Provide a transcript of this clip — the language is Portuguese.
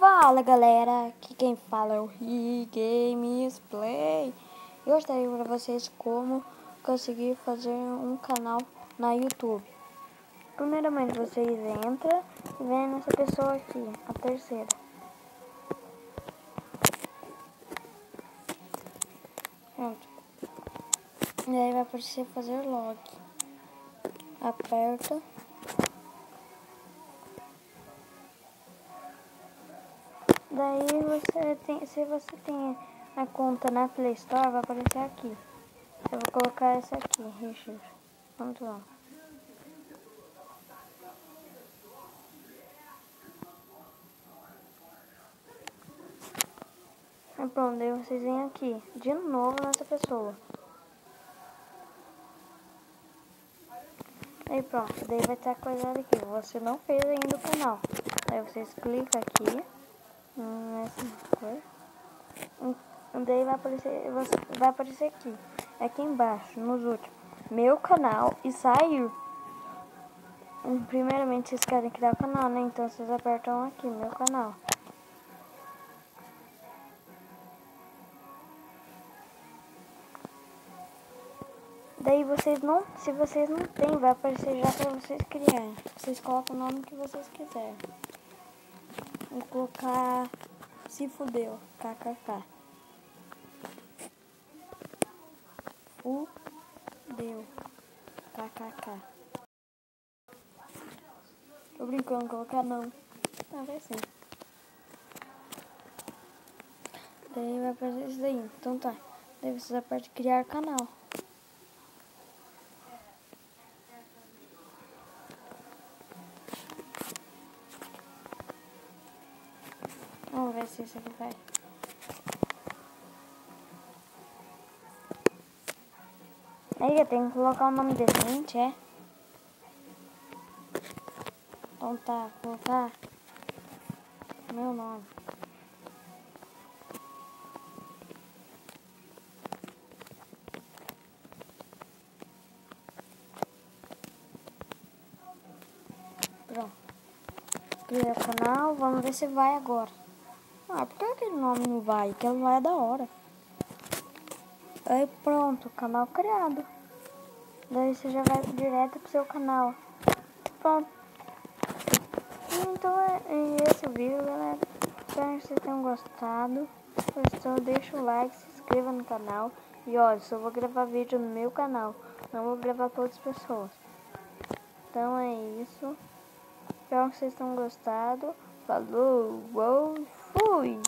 Fala galera, aqui quem fala é o RiGamesplay. E eu estarei para vocês como conseguir fazer um canal na YouTube. Primeiramente vocês entram e vem nessa pessoa aqui, a terceira. Pronto. E aí vai aparecer fazer log. Aperta. Daí se você tem a conta na Play Store, vai aparecer aqui. Eu vou colocar essa aqui, Richard. Vamos lá. E pronto, daí vocês vêm aqui, de novo nessa pessoa. Aí pronto, daí vai estar coisado aqui. Você não fez ainda o canal. Aí vocês clicam aqui, nessa coisa. Daí vai aparecer aqui embaixo, nos últimos, meu canal e sair. Primeiramente vocês querem criar o canal, né? Então vocês apertam aqui, meu canal. Daí se vocês não tem, vai aparecer já pra vocês criarem. Vocês colocam o nome que vocês quiserem. Vou colocar Se Fudeu, kkk. Fudeu, kkk. Tô brincando, colocar não. Ah, vai sim. Daí vai aparecer isso daí. Então tá. Daí vocês apertam criar canal. Vamos ver se isso aqui vai. Aí eu tenho que colocar o nome decente, é? Então tá, vou colocar meu nome. Pronto. Criei o canal, vamos ver se vai agora. Ah, por que aquele nome não vai? Que não é da hora. Aí pronto, canal criado. Daí você já vai direto pro seu canal. Pronto. Então é esse o vídeo, galera. Espero que vocês tenham gostado. Então deixa o like, se inscreva no canal. E olha, só vou gravar vídeo no meu canal. Não vou gravar para outras pessoas. Então é isso. Espero que vocês tenham gostado. Falou, uou, fui!